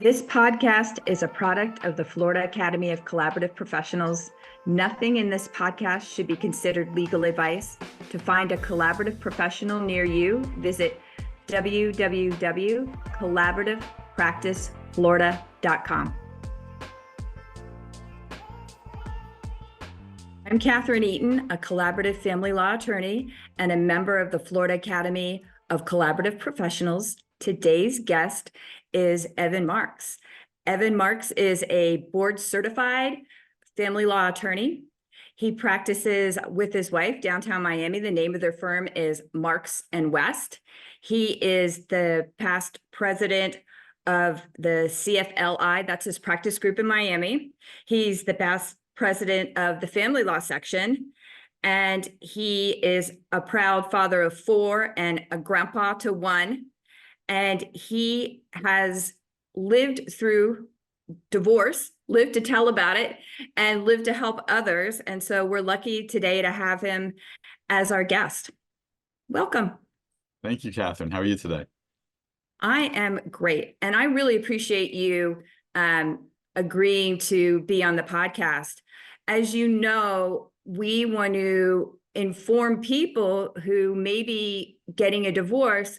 This podcast is a product of the Florida Academy of Collaborative Professionals. Nothing in this podcast should be considered legal advice. To find a collaborative professional near you, visit www.collaborativepracticeflorida.com. I'm Catherine Eaton, a collaborative family law attorney and a member of the Florida Academy of Collaborative Professionals. Today's guest is Evan Marks. Evan Marks is a board-certified family law attorney. He practices with his wife downtown Miami. The name of their firm is Marks and West. He is the past president of the CFLI, that's his practice group in Miami. He's the past president of the family law section, and he is a proud father of 4 and a grandpa to 1. And he has lived through divorce, lived to tell about it, and lived to help others. And so we're lucky today to have him as our guest. Welcome. Thank you, Catherine. How are you today? I am great. And I really appreciate you agreeing to be on the podcast. As you know, we want to inform people who may be getting a divorce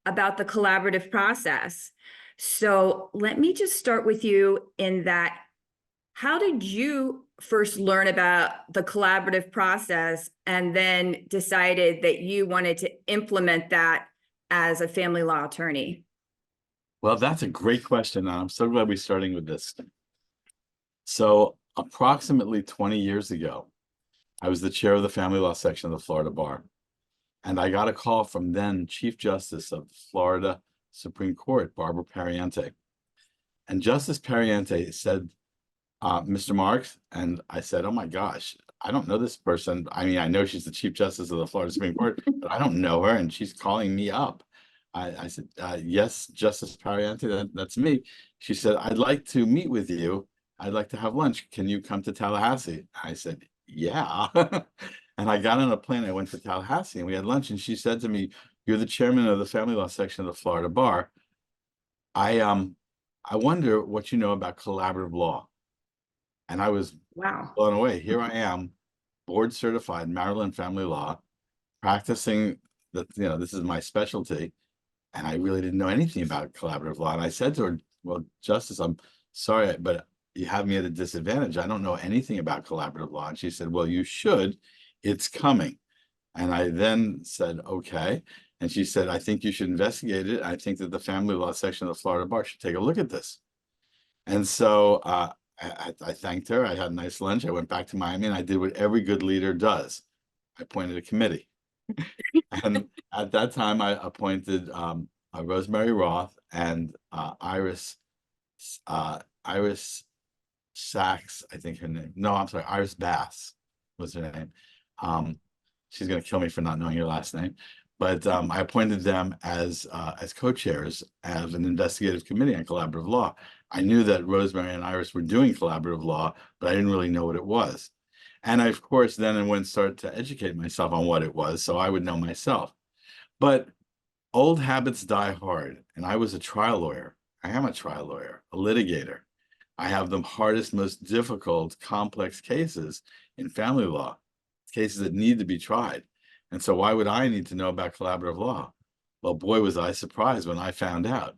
about the collaborative process. So let me just start with you in that. How did you first learn about the collaborative process and then decided that you wanted to implement that as a family law attorney? Well, that's a great question. And I'm so glad we're starting with this. So approximately 20 years ago, I was the chair of the family law section of the Florida Bar. And I got a call from then Chief Justice of the Florida Supreme Court, Barbara Pariente. And Justice Pariente said, Mr. Marks, and I said, oh my gosh, I don't know this person. I mean, I know she's the Chief Justice of the Florida Supreme Court, but I don't know her, and she's calling me up. I said, yes, Justice Pariente, that's me. She said, I'd like to meet with you. I'd like to have lunch. Can you come to Tallahassee? I said, yeah. And I got on a plane. I went to Tallahassee and we had lunch. And she said to me, you're the chairman of the family law section of the Florida Bar. I wonder what you know about collaborative law. And I was blown away. Here I am, board certified Maryland family law, practicing this is my specialty. And I really didn't know anything about collaborative law. And I said to her, well, Justice, I'm sorry, but you have me at a disadvantage. I don't know anything about collaborative law. And she said, well, you should. It's coming. And I then said, okay. And she said, I think you should investigate it. I think that the family law section of the Florida Bar should take a look at this. And so I thanked her. I had a nice lunch. I went back to Miami and I did what every good leader does. I appointed a committee. And at that time, I appointed Rosemary Roth and Iris Sachs, I think her name. No, I'm sorry, Iris Bass was her name. She's going to kill me for not knowing her last name. But I appointed them as co-chairs of an investigative committee on collaborative law. I knew that Rosemary and Iris were doing collaborative law, but I didn't really know what it was. And I, of course, then went and started to educate myself on what it was, so I would know myself. But old habits die hard, and I was a trial lawyer. I am a trial lawyer, a litigator. I have the hardest, most difficult, complex cases in family law, cases that need to be tried. And so why would I need to know about collaborative law? Well, boy, was I surprised when I found out.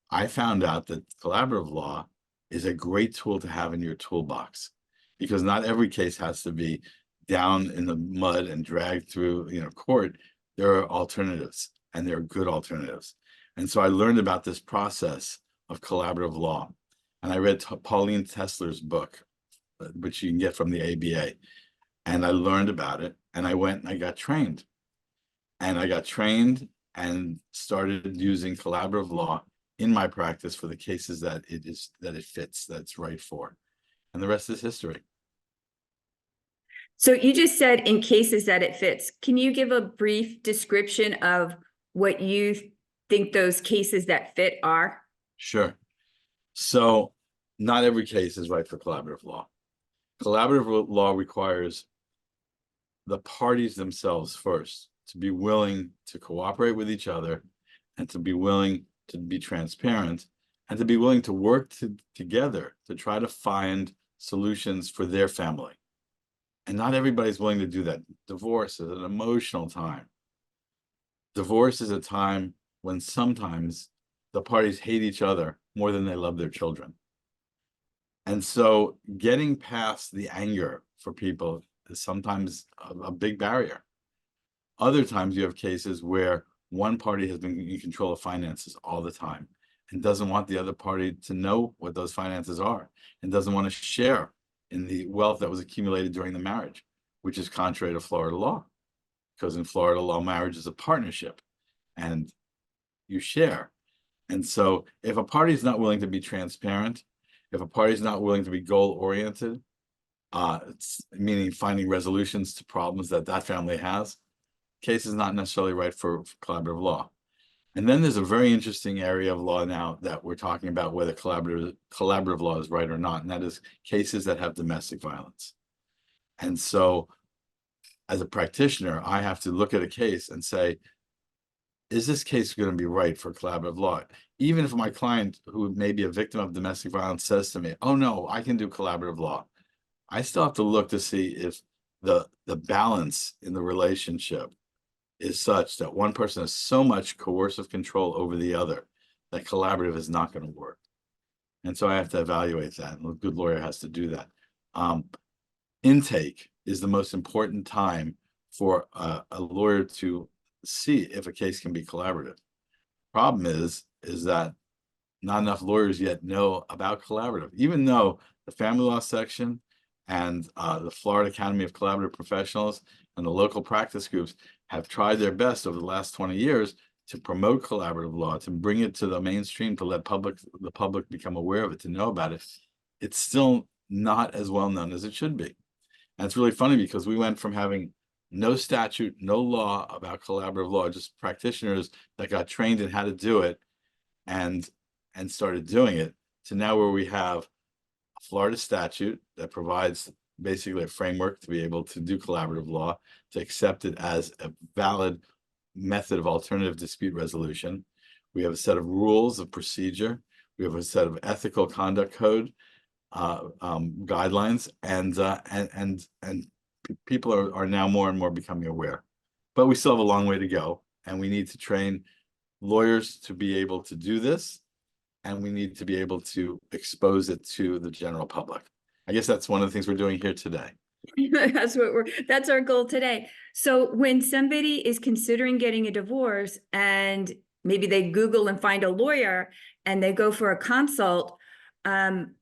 I found out that collaborative law is a great tool to have in your toolbox, because not every case has to be down in the mud and dragged through court. There are alternatives, and there are good alternatives. And so I learned about this process of collaborative law. And I read Pauline Tesler's book, which you can get from the ABA. And I learned about it. And I went and I got trained. And I got trained and started using collaborative law in my practice for the cases that it fits, that's right for. And the rest is history. So you just said in cases that it fits. Can you give a brief description of what you think those cases that fit are? Sure. So not every case is right for collaborative law. Collaborative law requires the parties themselves first to be willing to cooperate with each other and to be willing to be transparent and to be willing to work together to try to find solutions for their family. And not everybody's willing to do that. Divorce is an emotional time. Divorce is a time when sometimes the parties hate each other more than they love their children. And so getting past the anger for people is sometimes a big barrier. Other times you have cases where one party has been in control of finances all the time and doesn't want the other party to know what those finances are and doesn't want to share in the wealth that was accumulated during the marriage, which is contrary to Florida law. Because in Florida law, marriage is a partnership and you share. And so if a party is not willing to be transparent, if a party is not willing to be goal-oriented, meaning finding resolutions to problems that that family has, case is not necessarily right for collaborative law. And then there's a very interesting area of law now that we're talking about whether collaborative law is right or not, and that is cases that have domestic violence. And so as a practitioner, I have to look at a case and say, is this case going to be right for collaborative law? Even if my client, who may be a victim of domestic violence, says to me, oh no, I can do collaborative law, I still have to look to see if the balance in the relationship is such that one person has so much coercive control over the other that collaborative is not going to work. And so I have to evaluate that, and a good lawyer has to do that. Intake is the most important time for a lawyer to see if a case can be collaborative. Problem is that not enough lawyers yet know about collaborative, even though the family law section and the Florida Academy of Collaborative Professionals and the local practice groups have tried their best over the last 20 years to promote collaborative law, to bring it to the mainstream, to let the public become aware of it, to know about it. It's still not as well known as it should be. And it's really funny because we went from having no statute, no law about collaborative law, just practitioners that got trained in how to do it and started doing it, to now where we have a Florida statute that provides basically a framework to be able to do collaborative law, to accept it as a valid method of alternative dispute resolution. We have a set of rules of procedure. We have a set of ethical conduct code guidelines, and people are now more and more becoming aware. But we still have a long way to go, and we need to train lawyers to be able to do this, and we need to be able to expose it to the general public. I guess that's one of the things we're doing here today. That's our goal today. So when somebody is considering getting a divorce and maybe they Google and find a lawyer and they go for a consult, should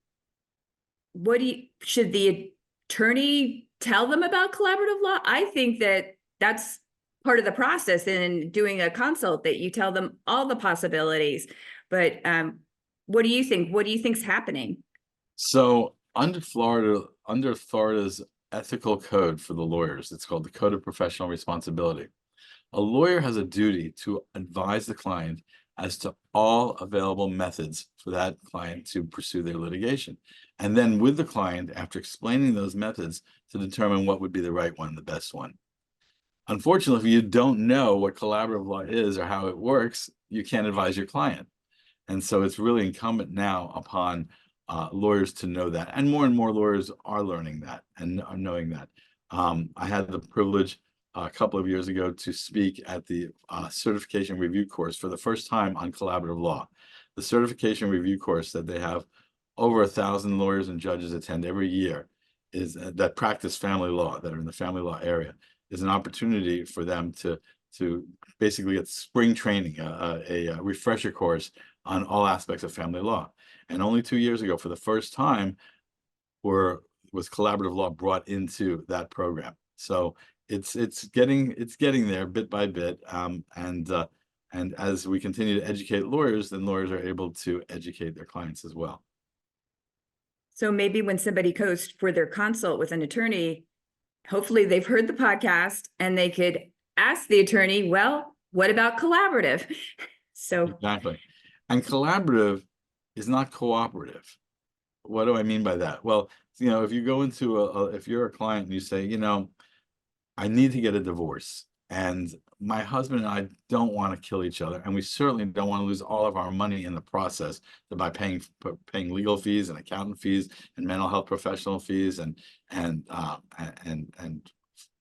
the attorney tell them about collaborative law? I think that that's part of the process in doing a consult, that you tell them all the possibilities. But what do you think? What do you think's happening? So under Florida's ethical code for the lawyers, it's called the Code of Professional Responsibility. A lawyer has a duty to advise the client as to all available methods for that client to pursue their litigation. And then with the client, after explaining those methods, to determine what would be the right one, the best one. Unfortunately, if you don't know what collaborative law is or how it works, you can't advise your client. And so it's really incumbent now upon lawyers to know that. And more lawyers are learning that and are knowing that. I had the privilege a couple of years ago to speak at the certification review course for the first time on collaborative law. The certification review course that they have over 1,000 lawyers and judges attend every year is that practice family law, that are in the family law area, is an opportunity for them to basically get spring training, a refresher course on all aspects of family law. And only 2 years ago, for the first time, was collaborative law brought into that program. So it's getting there bit by bit, and as we continue to educate lawyers, then lawyers are able to educate their clients as well. So maybe when somebody goes for their consult with an attorney, hopefully they've heard the podcast and they could ask the attorney, well, what about collaborative? So exactly. And collaborative is not cooperative. What do I mean by that? Well, if you go into if you're a client and you say, I need to get a divorce, and my husband and I don't want to kill each other, and we certainly don't want to lose all of our money in the process by paying legal fees and accountant fees and mental health professional fees and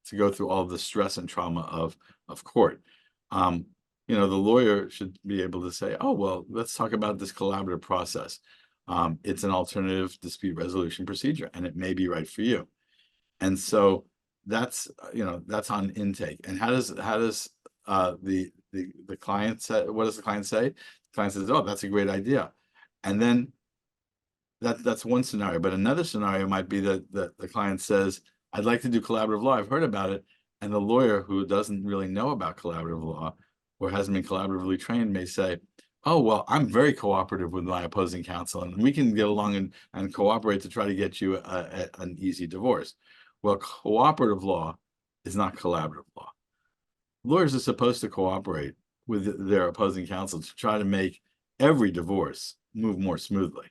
to go through all of the stress and trauma of court. You know, the lawyer should be able to say, oh, well, let's talk about this collaborative process. It's an alternative dispute resolution procedure, and it may be right for you. And so that's, you know, that's on intake. And how does the client say, what does the client say? The client says, oh, that's a great idea. And then that's one scenario. But another scenario might be that the client says, I'd like to do collaborative law. I've heard about it. And the lawyer who doesn't really know about collaborative law or hasn't been collaboratively trained may say, oh, well, I'm very cooperative with my opposing counsel, and we can get along and cooperate to try to get you an easy divorce. Well, cooperative law is not collaborative law. Lawyers are supposed to cooperate with their opposing counsel to try to make every divorce move more smoothly.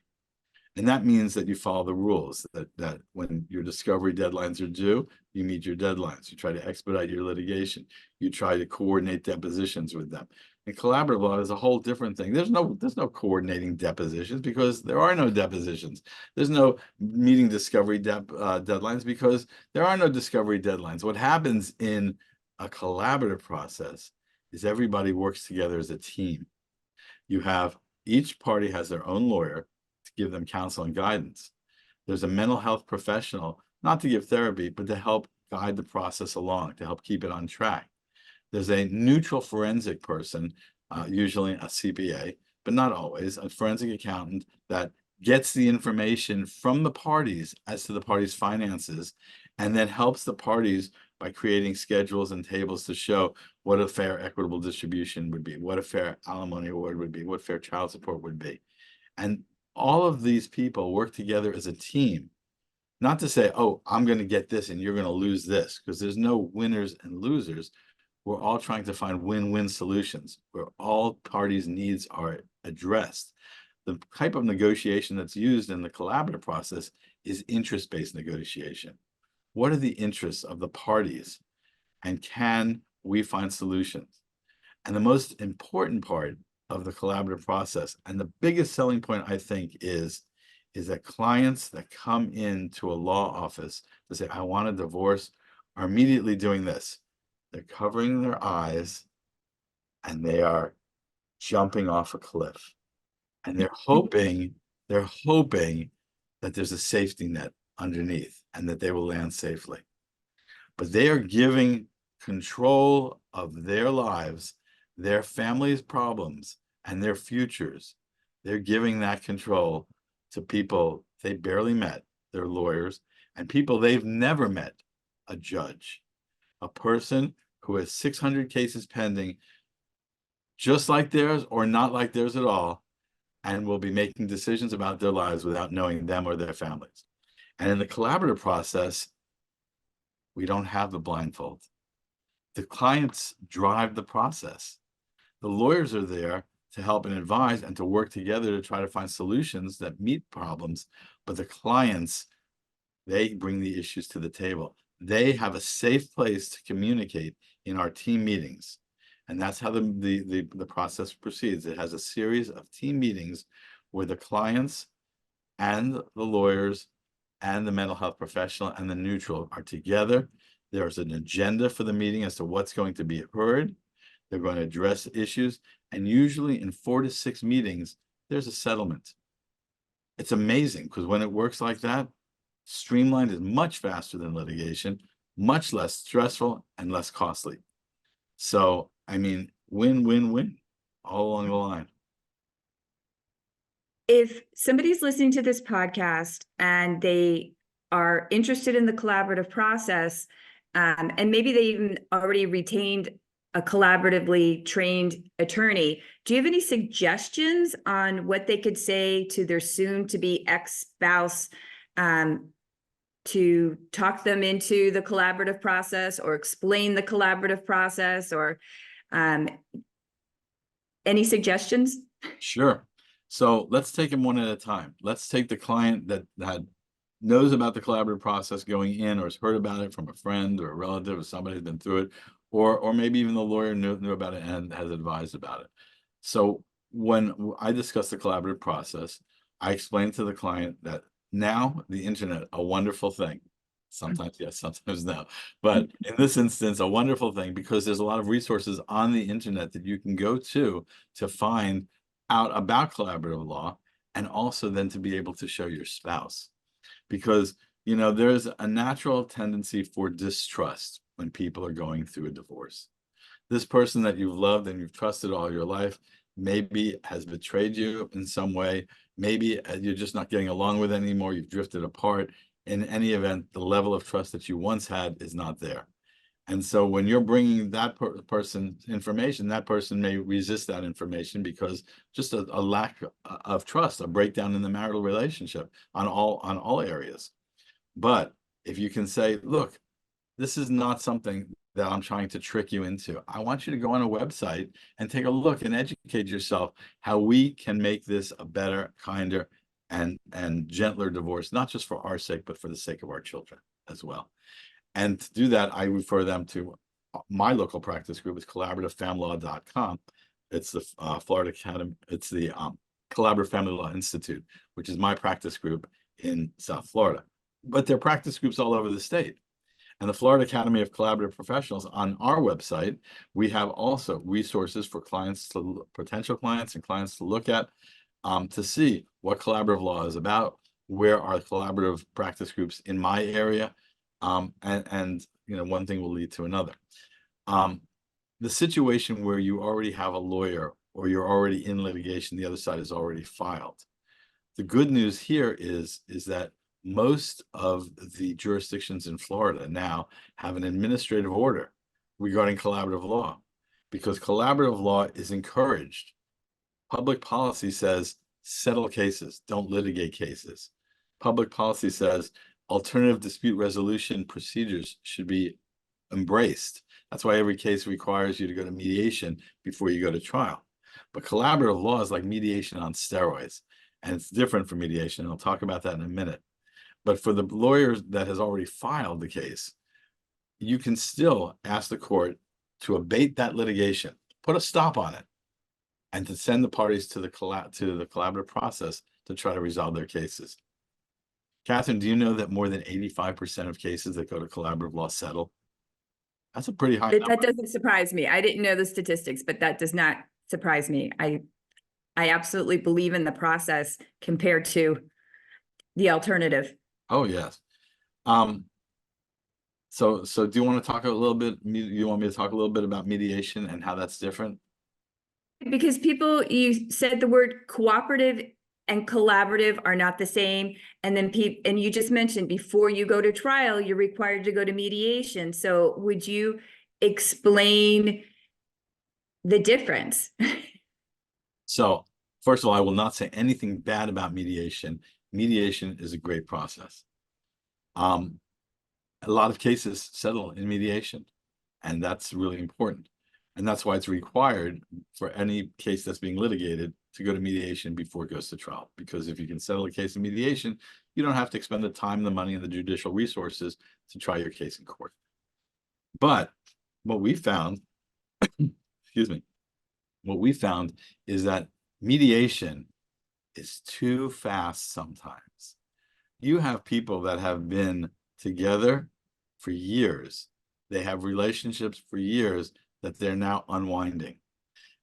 And that means that you follow the rules, that when your discovery deadlines are due, you meet your deadlines. You try to expedite your litigation. You try to coordinate depositions with them. And collaborative law is a whole different thing. There's no coordinating depositions because there are no depositions. There's no meeting discovery deadlines because there are no discovery deadlines. What happens in a collaborative process is everybody works together as a team. You have, each party has their own lawyer to give them counsel and guidance. There's a mental health professional, not to give therapy, but to help guide the process along, to help keep it on track. There's a neutral forensic person, usually a CPA, but not always, a forensic accountant that gets the information from the parties as to the parties' finances, and then helps the parties by creating schedules and tables to show what a fair equitable distribution would be, what a fair alimony award would be, what fair child support would be. And all of these people work together as a team, not to say, oh, I'm going to get this and you're going to lose this, because there's no winners and losers. We're all trying to find win-win solutions where all parties' needs are addressed. The type of negotiation that's used in the collaborative process is interest-based negotiation. What are the interests of the parties, and can we find solutions? And the most important part of the collaborative process, and the biggest selling point, I think, is that clients that come into a law office to say, I want a divorce, are immediately doing this. They're covering their eyes and they are jumping off a cliff. And they're hoping that there's a safety net underneath and that they will land safely. But they are giving control of their lives, their family's problems, and their futures. They're giving that control to people they barely met, their lawyers, and people they've never met, a judge, a person who has 600 cases pending, just like theirs or not like theirs at all, and will be making decisions about their lives without knowing them or their families. And in the collaborative process, we don't have the blindfold. The clients drive the process. The lawyers are there to help and advise and to work together to try to find solutions that meet problems, but the clients, they bring the issues to the table. They have a safe place to communicate in our team meetings. And that's how the process proceeds. It has a series of team meetings where the clients and the lawyers and the mental health professional and the neutral are together. There's an agenda for the meeting as to what's going to be heard. They're going to address issues. And usually in 4 to 6 meetings, there's a settlement. It's amazing because when it works like that, streamlined is much faster than litigation, much less stressful and less costly. So, I mean, win, win, win all along the line. If somebody's listening to this podcast and they are interested in the collaborative process, and maybe they even already retained a collaboratively trained attorney, do you have any suggestions on what they could say to their soon-to-be ex-spouse to talk them into the collaborative process or explain the collaborative process, or any suggestions? Sure. So let's take them one at a time. Let's take the client that knows about the collaborative process going in or has heard about it from a friend or a relative or somebody who's been through it, or maybe even the lawyer knew about it and has advised about it. So when I discuss the collaborative process, I explain to the client that now the internet, a wonderful thing. Sometimes yes, sometimes no. But in this instance, a wonderful thing because there's a lot of resources on the internet that you can go to find out about collaborative law, and also then to be able to show your spouse. Because, you know, there's a natural tendency for distrust when people are going through a divorce. This person that you've loved and you've trusted all your life maybe has betrayed you in some way. Maybe you're just not getting along with anymore. You've drifted apart. In any event, the level of trust that you once had is not there. And so when you're bringing that person information, that person may resist that information because just a lack of trust, a breakdown in the marital relationship on all areas. But if you can say, look, this is not something that I'm trying to trick you into. I want you to go on a website and take a look and educate yourself how we can make this a better, kinder, and gentler divorce, not just for our sake, but for the sake of our children as well. And to do that, I refer them to my local practice group is collaborativefamlaw.com. It's the Florida Academy. It's the Collaborative Family Law Institute, which is my practice group in South Florida. But there are practice groups all over the state. And the Florida Academy of Collaborative Professionals, on our website, we have also resources for clients, potential clients and clients to look at, to see what collaborative law is about, where are collaborative practice groups in my area, and you know, one thing will lead to another. The situation where you already have a lawyer or you're already in litigation, the other side is already filed. The good news here is that most of the jurisdictions in Florida now have an administrative order regarding collaborative law, because collaborative law is encouraged. Public policy says settle cases, don't litigate cases. Public policy says alternative dispute resolution procedures should be embraced. That's why every case requires you to go to mediation before you go to trial. But collaborative law is like mediation on steroids, and it's different from mediation. I'll talk about that in a minute. But for the lawyer that has already filed the case, you can still ask the court to abate that litigation, put a stop on it, and to send the parties to the collaborative process to try to resolve their cases. Catherine, do you know that more than 85% of cases that go to collaborative law settle? That's a pretty high number. That doesn't surprise me. I didn't know the statistics, but that does not surprise me. I absolutely believe in the process compared to the alternative. Oh, yes. So do you want to talk a little bit, you want me to talk a little bit about mediation and how that's different? Because you said the word cooperative and collaborative are not the same. And then and you just mentioned before you go to trial, you're required to go to mediation. So would you explain the difference? So first of all, I will not say anything bad about mediation. Mediation is a great process. A lot of cases settle in mediation, and that's really important. And that's why it's required for any case that's being litigated to go to mediation before it goes to trial. Because if you can settle a case in mediation, you don't have to expend the time, the money, and the judicial resources to try your case in court. But what we found, excuse me, what we found is that mediation is too fast sometimes. You have people that have been together for years. They have relationships for years that they're now unwinding.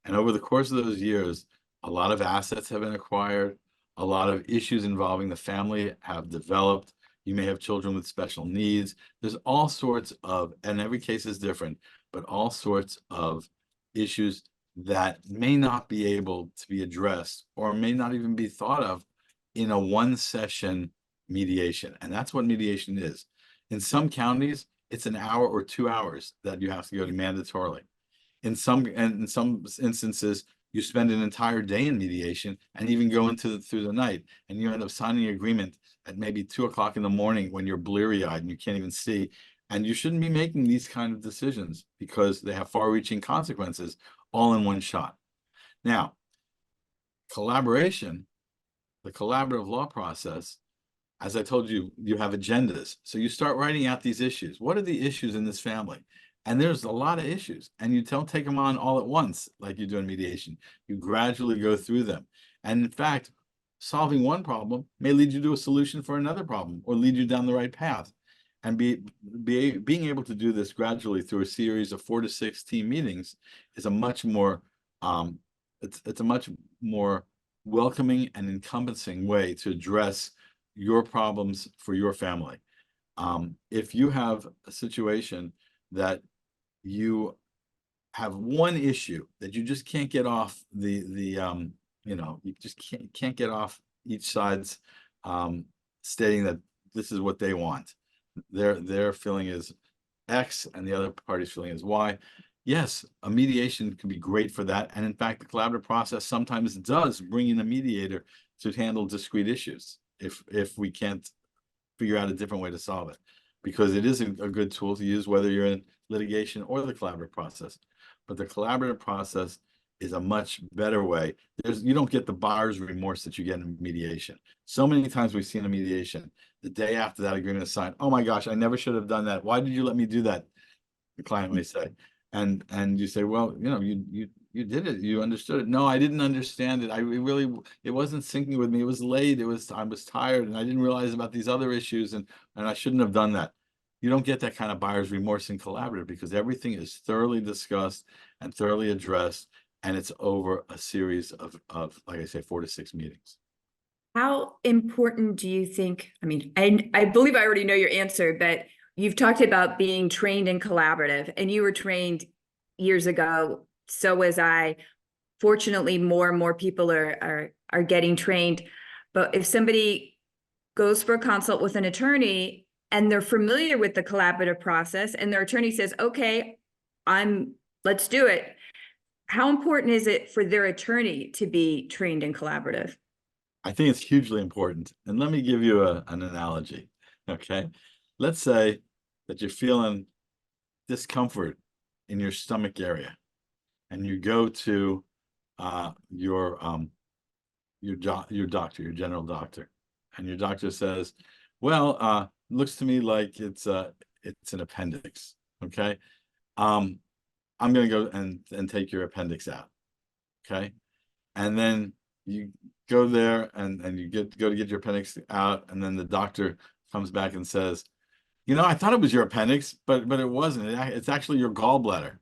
And over the course of those years, a lot of assets have been acquired. A lot of issues involving the family have developed. You may have children with special needs. There's all sorts of, and every case is different, but all sorts of issues that may not be able to be addressed or may not even be thought of in a one-session mediation. And that's what mediation is. In some counties, it's an hour or 2 hours that you have to go to mandatorily. In some instances, you spend an entire day in mediation and even go through the night, and you end up signing an agreement at maybe 2 o'clock in the morning when you're bleary-eyed and you can't even see. And you shouldn't be making these kind of decisions because they have far-reaching consequences all in one shot. Now, collaboration, the collaborative law process, as I told you, you have agendas. So you start writing out these issues. What are the issues in this family? And there's a lot of issues, and you don't take them on all at once like you do in mediation. You gradually go through them. And in fact, solving one problem may lead you to a solution for another problem or lead you down the right path. And being able to do this gradually through a series of 4 to 6 team meetings is a much more it's a much more welcoming and encompassing way to address your problems for your family. If you have a situation that you have one issue that you just can't get off you just can't get off each side's stating that this is what they want. Their feeling is X and the other party's feeling is Y. Yes, a mediation can be great for that. And in fact, the collaborative process sometimes does bring in a mediator to handle discrete issues if we can't figure out a different way to solve it, because it is a good tool to use whether you're in litigation or the collaborative process. But the collaborative process is a much better way. You don't get the buyer's remorse that you get in mediation. So many times we've seen a mediation, the day after that agreement is signed, oh my gosh, I never should have done that. Why did you let me do that? The client may say. And you say, well, you did it. You understood it. No, I didn't understand it. It wasn't syncing with me. It was late. I was tired and I didn't realize about these other issues and I shouldn't have done that. You don't get that kind of buyer's remorse in collaborative because everything is thoroughly discussed and thoroughly addressed, and it's over a series of like I say, 4 to 6 meetings. How important do you think, I mean, I believe I already know your answer, but you've talked about being trained in collaborative, and you were trained years ago. So was I. Fortunately, more and more people are getting trained. But if somebody goes for a consult with an attorney and they're familiar with the collaborative process and their attorney says, okay, let's do it. How important is it for their attorney to be trained in collaborative? I think it's hugely important. And let me give you an analogy. Okay. Let's say that you're feeling discomfort in your stomach area and you go to your doctor, your general doctor, and your doctor says, well, looks to me like it's an appendix. Okay. I'm going to go and take your appendix out. Okay. And then you go there and you go to get your appendix out, and then the doctor comes back and says, I thought it was your appendix, but it wasn't. It's actually your gallbladder.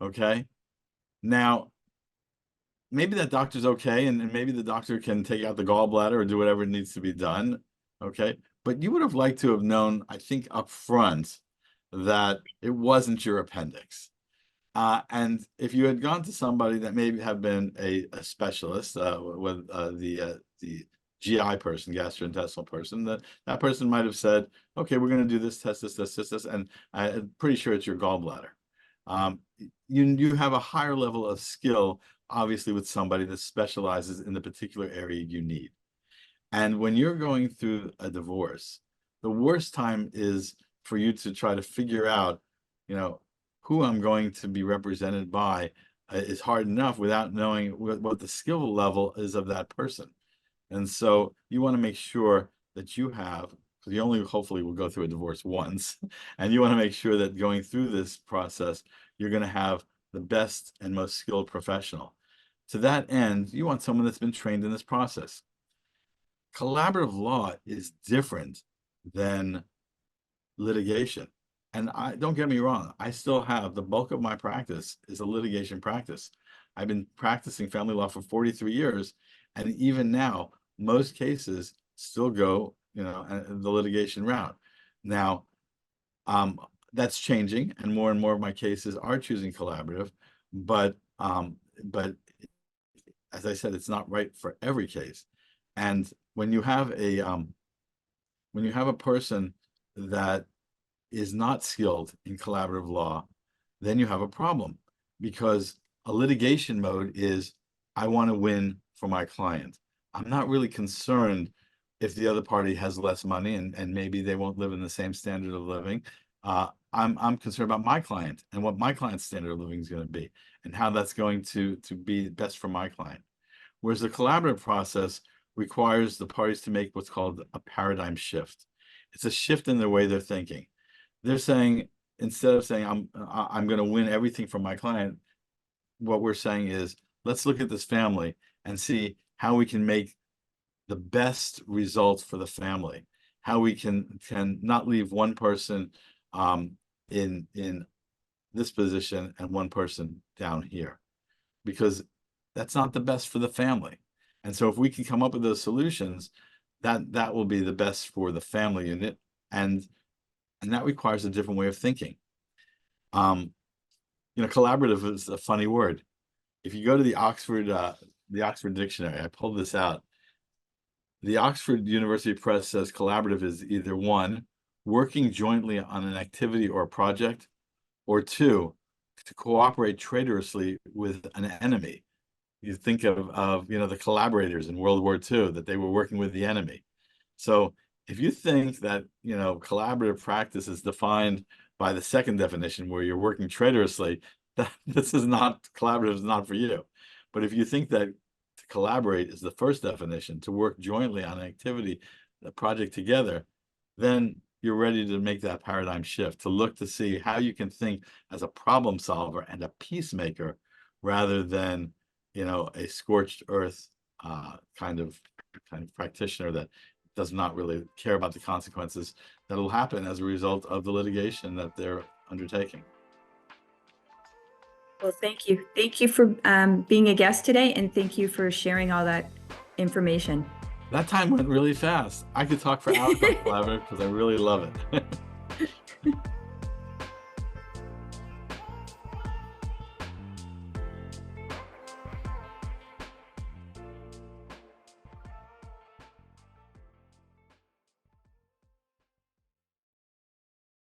Okay. Now, maybe that doctor's okay, and maybe the doctor can take out the gallbladder or do whatever needs to be done. Okay. But you would have liked to have known, I think, up front that it wasn't your appendix. And if you had gone to somebody that maybe have been a specialist with the GI person, gastrointestinal person, that person might have said, okay, we're going to do this test, this, and I'm pretty sure it's your gallbladder. You have a higher level of skill, obviously, with somebody that specializes in the particular area you need. And when you're going through a divorce, the worst time is for you to try to figure out, who I'm going to be represented by is hard enough without knowing what the skill level is of that person. And so you want to make sure that you have, because you only hopefully will go through a divorce once, and you want to make sure that going through this process, you're going to have the best and most skilled professional. To that end, you want someone that's been trained in this process. Collaborative law is different than litigation. And don't get me wrong, I still have the bulk of my practice is a litigation practice. I've been practicing family law for 43 years. And even now, most cases still go, the litigation route. Now, that's changing, and more of my cases are choosing collaborative, but as I said, it's not right for every case. And when you have a person that is not skilled in collaborative law, then you have a problem, because a litigation mode is, I want to win for my client. I'm not really concerned if the other party has less money and maybe they won't live in the same standard of living. I'm concerned about my client and what my client's standard of living is going to be and how that's going to be best for my client. Whereas the collaborative process requires the parties to make what's called a paradigm shift. It's a shift in the way they're thinking. They're saying, instead of saying I'm going to win everything from my client, what we're saying is, let's look at this family and see how we can make the best results for the family, how we can not leave one person in this position and one person down here, because that's not the best for the family. And so if we can come up with those solutions, that will be the best for the family unit, and that requires a different way of thinking. Collaborative is a funny word. If you go to the Oxford Dictionary, I pulled this out. The Oxford University Press says collaborative is either 1, working jointly on an activity or a project, or 2, to cooperate traitorously with an enemy. You think of the collaborators in World War II, that they were working with the enemy. So if you think that collaborative practice is defined by the second definition, where you're working traitorously, this is not collaborative, is not for you. But if you think that to collaborate is the first definition, to work jointly on an activity, a project together, then you're ready to make that paradigm shift, to look to see how you can think as a problem solver and a peacemaker, rather than a scorched earth kind of practitioner that does not really care about the consequences that will happen as a result of the litigation that they're undertaking. Well, thank you. Thank you for being a guest today, and thank you for sharing all that information. That time went really fast. I could talk for hours about collaborative because I really love it.